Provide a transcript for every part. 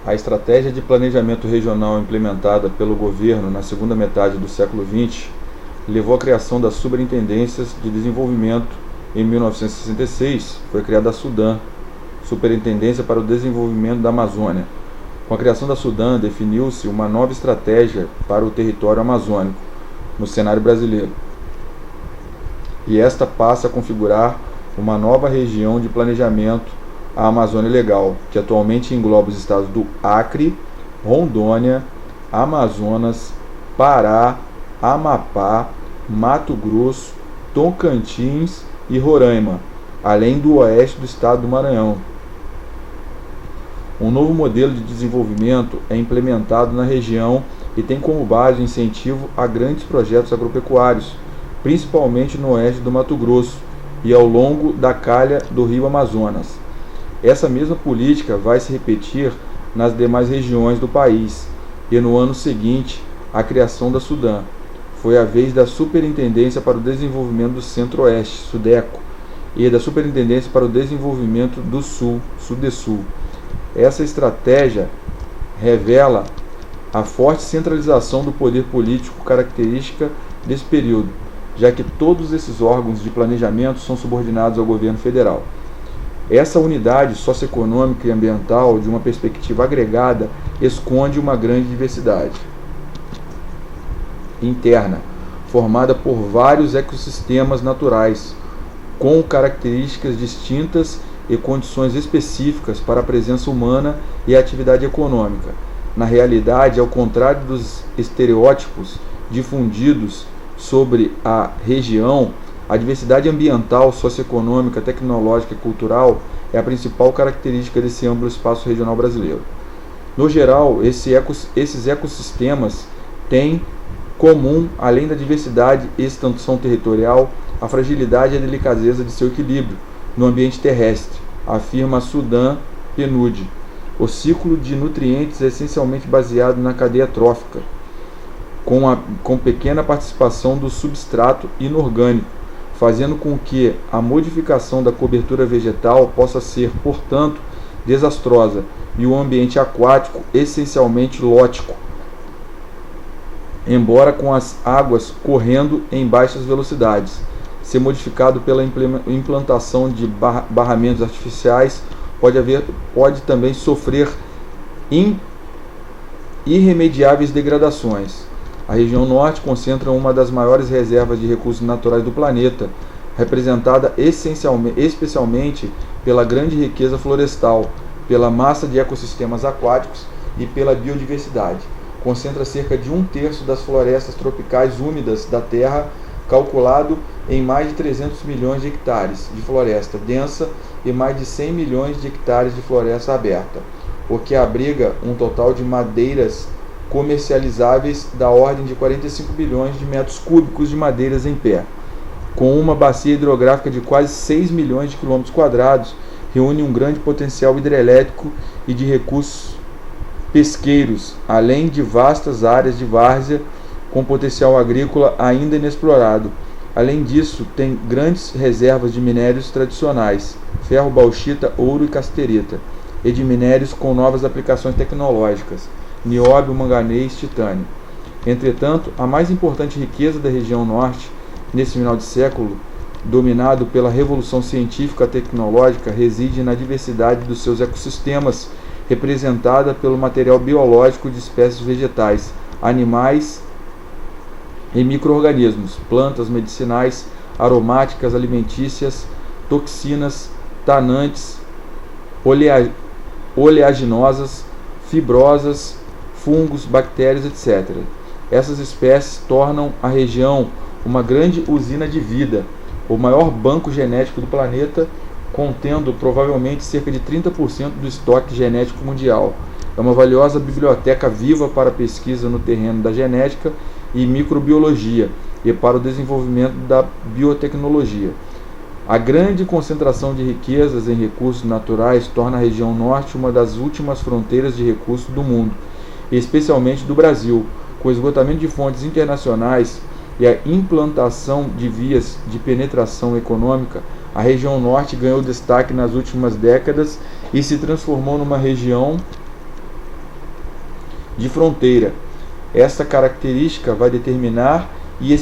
A estratégia de planejamento regional implementada pelo governo na segunda metade do século XX levou à criação das Superintendências de Desenvolvimento. Em 1966, foi criada a SUDAM, Superintendência para o Desenvolvimento da Amazônia. Com a criação da SUDAM, definiu-se uma nova estratégia para o território amazônico no cenário brasileiro. E esta passa a configurar uma nova região de planejamento, a Amazônia Legal, que atualmente engloba os estados do Acre, Rondônia, Amazonas, Pará, Amapá, Mato Grosso, Tocantins e Roraima, além do oeste do estado do Maranhão. Um novo modelo de desenvolvimento é implementado na região e tem como base o incentivo a grandes projetos agropecuários, principalmente no oeste do Mato Grosso e ao longo da calha do rio Amazonas. Essa mesma política vai se repetir nas demais regiões do país, e no ano seguinte, a criação da SUDAM. Foi a vez da Superintendência para o Desenvolvimento do Centro-Oeste, SUDECO, e da Superintendência para o Desenvolvimento do Sul, SUDESUL. Essa estratégia revela a forte centralização do poder político característica desse período, já que todos esses órgãos de planejamento são subordinados ao governo federal. Essa unidade socioeconômica e ambiental, de uma perspectiva agregada, esconde uma grande diversidade interna, formada por vários ecossistemas naturais, com características distintas e condições específicas para a presença humana e a atividade econômica. Na realidade, ao contrário dos estereótipos difundidos sobre a região, a diversidade ambiental, socioeconômica, tecnológica e cultural é a principal característica desse amplo espaço regional brasileiro. No geral, esses ecossistemas têm comum, além da diversidade e extensão territorial, a fragilidade e a delicadeza de seu equilíbrio no ambiente terrestre, afirma a SUDAM PNUD. O ciclo de nutrientes é essencialmente baseado na cadeia trófica, com pequena participação do substrato inorgânico, fazendo com que a modificação da cobertura vegetal possa ser, portanto, desastrosa, e o ambiente aquático essencialmente lótico, embora com as águas correndo em baixas velocidades. Ser modificado pela implantação de barramentos artificiais, pode também sofrer irremediáveis degradações. A região norte concentra uma das maiores reservas de recursos naturais do planeta, representada especialmente pela grande riqueza florestal, pela massa de ecossistemas aquáticos e pela biodiversidade. Concentra cerca de 1/3 das florestas tropicais úmidas da Terra, calculado em mais de 300 milhões de hectares de floresta densa e mais de 100 milhões de hectares de floresta aberta, o que abriga um total de madeiras comercializáveis da ordem de 45 bilhões de metros cúbicos de madeiras em pé. Com uma bacia hidrográfica de quase 6 milhões de quilômetros quadrados, reúne um grande potencial hidrelétrico e de recursos pesqueiros, além de vastas áreas de várzea com potencial agrícola ainda inexplorado. Além disso, tem grandes reservas de minérios tradicionais, ferro, bauxita, ouro e casterita, e de minérios com novas aplicações tecnológicas, nióbio, manganês, titânio. Entretanto, a mais importante riqueza da região norte, nesse final de século, dominado pela revolução científica e tecnológica, reside na diversidade dos seus ecossistemas, representada pelo material biológico de espécies vegetais, animais e micro-organismos, plantas medicinais, aromáticas, alimentícias, toxinas, tanantes, oleaginosas, fibrosas, fungos, bactérias, etc. Essas espécies tornam a região uma grande usina de vida, o maior banco genético do planeta, contendo provavelmente cerca de 30% do estoque genético mundial. É uma valiosa biblioteca viva para pesquisa no terreno da genética e microbiologia e para o desenvolvimento da biotecnologia. A grande concentração de riquezas em recursos naturais torna a região norte uma das últimas fronteiras de recursos do mundo, especialmente do Brasil. Com o esgotamento de fontes internacionais e a implantação de vias de penetração econômica, a região norte ganhou destaque nas últimas décadas e se transformou numa região de fronteira. Esta característica vai determinar e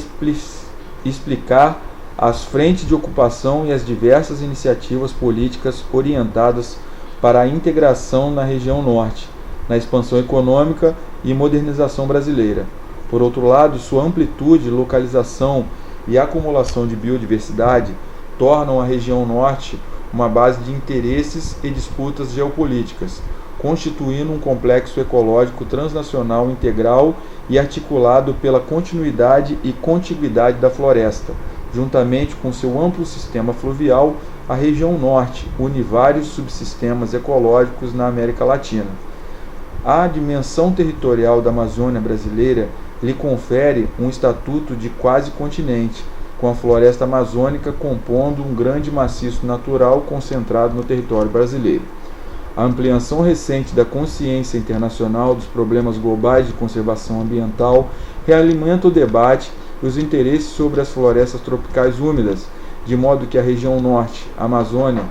explicar as frentes de ocupação e as diversas iniciativas políticas orientadas para a integração na região norte, na expansão econômica e modernização brasileira. Por outro lado, sua amplitude, localização e acumulação de biodiversidade tornam a região norte uma base de interesses e disputas geopolíticas, constituindo um complexo ecológico transnacional integral e articulado pela continuidade e contiguidade da floresta. Juntamente com seu amplo sistema fluvial, a região norte une vários subsistemas ecológicos na América Latina. A dimensão territorial da Amazônia brasileira lhe confere um estatuto de quase continente, com a floresta amazônica compondo um grande maciço natural concentrado no território brasileiro. A ampliação recente da consciência internacional dos problemas globais de conservação ambiental realimenta o debate e os interesses sobre as florestas tropicais úmidas, de modo que a região norte, a Amazônia,